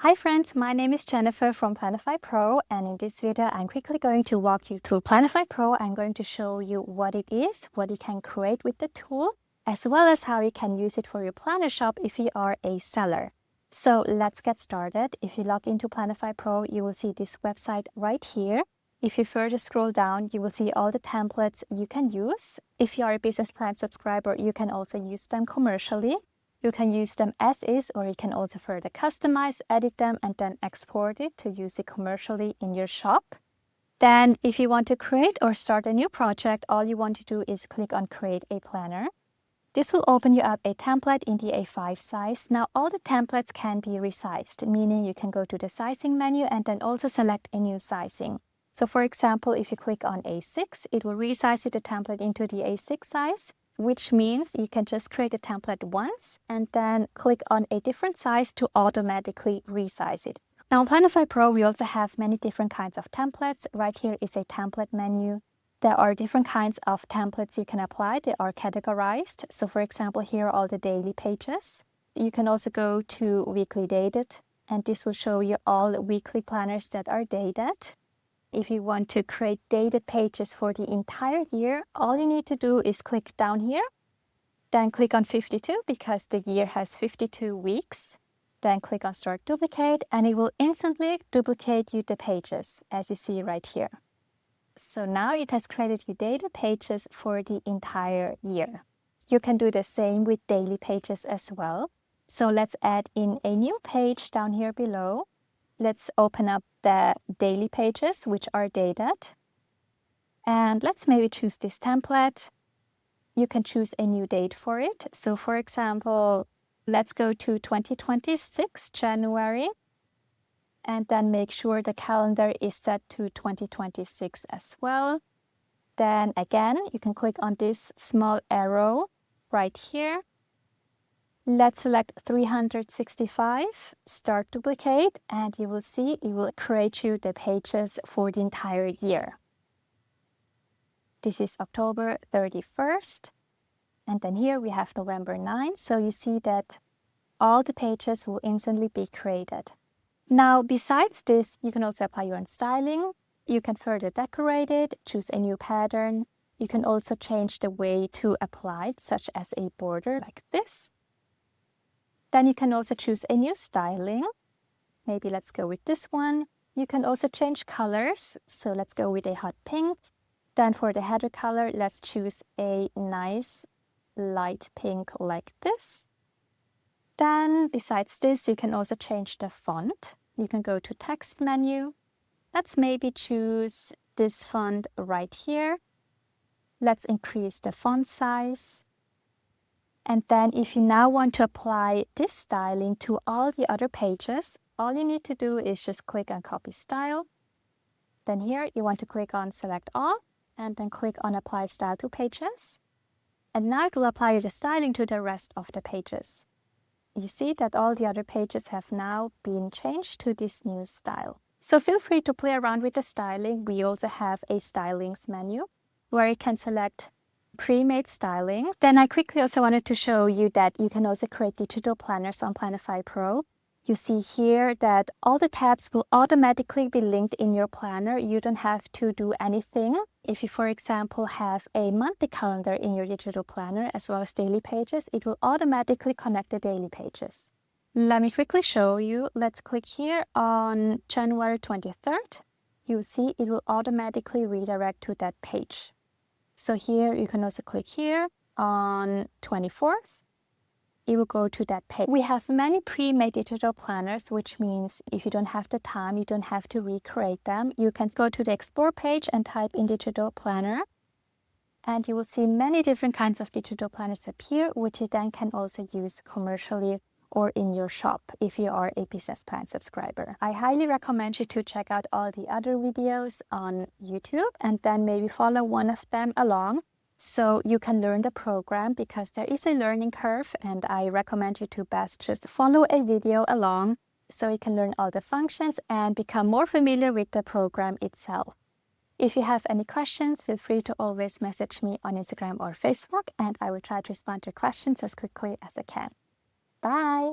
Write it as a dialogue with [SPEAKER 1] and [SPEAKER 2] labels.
[SPEAKER 1] Hi friends, my name is Jennifer from Planify Pro, and in this video I'm quickly going to walk you through Planify Pro. I'm going to show you what it is, what you can create with the tool, as well as how you can use it for your planner shop if you are a seller. So let's get started. If you log into Planify Pro, you will see this website right here. If you further scroll down, you will see all the templates you can use. If you are a business plan subscriber, you can also use them commercially. You can use them as is, or you can also further customize, edit them, and then export it to use it commercially in your shop. Then if you want to create or start a new project, all you want to do is click on Create a Planner. This will open you up a template in the A5 size. Now all the templates can be resized, meaning you can go to the sizing menu and then also select a new sizing. So for example, if you click on A6, it will resize the template into the A6 size, which means you can just create a template once and then click on a different size to automatically resize it. Now in Planify Pro, we also have many different kinds of templates. Right here is a template menu. There are different kinds of templates you can apply. They are categorized. So for example, here are all the daily pages. You can also go to weekly dated, and this will show you all the weekly planners that are dated. If you want to create dated pages for the entire year, all you need to do is click down here, then click on 52 because the year has 52 weeks. Then click on Start Duplicate, and it will instantly duplicate you the pages, as you see right here. So now it has created you dated pages for the entire year. You can do the same with daily pages as well. So let's add in a new page down here below. Let's open up the daily pages, which are dated. And let's maybe choose this template. You can choose a new date for it. So for example, let's go to 2026, January. And then make sure the calendar is set to 2026 as well. Then again, you can click on this small arrow right here. Let's select 365, Start Duplicate, and you will see it will create you the pages for the entire year. This is October 31st, and then here we have November 9th, so you see that all the pages will instantly be created. Now, besides this, you can also apply your own styling. You can further decorate it, choose a new pattern. You can also change the way to apply it, such as a border like this. Then you can also choose a new styling. Maybe let's go with this one. You can also change colors. So let's go with a hot pink. Then for the header color, let's choose a nice light pink like this. Then besides this, you can also change the font. You can go to text menu. Let's maybe choose this font right here. Let's increase the font size. And then if you now want to apply this styling to all the other pages, all you need to do is just click on Copy Style. Then here you want to click on Select All, and then click on Apply Style to Pages. And now it will apply the styling to the rest of the pages. You see that all the other pages have now been changed to this new style. So feel free to play around with the styling. We also have a Stylings menu where you can select pre-made stylings. Then I quickly also wanted to show you that you can also create digital planners on Planify Pro. You see here that all the tabs will automatically be linked in your planner. You don't have to do anything. If you, for example, have a monthly calendar in your digital planner as well as daily pages, it will automatically connect the daily pages. Let me quickly show you. Let's click here on January 23rd. You see it will automatically redirect to that page. So here you can also click here on 24th. It will go to that page. We have many pre-made digital planners, which means if you don't have the time, you don't have to recreate them. You can go to the Explore page and type in digital planner. And you will see many different kinds of digital planners appear, which you then can also use commercially or in your shop if you are a business plan subscriber. I highly recommend you to check out all the other videos on YouTube and then maybe follow one of them along so you can learn the program, because there is a learning curve, and I recommend you to best just follow a video along so you can learn all the functions and become more familiar with the program itself. If you have any questions, feel free to always message me on Instagram or Facebook, and I will try to respond to your questions as quickly as I can. Bye!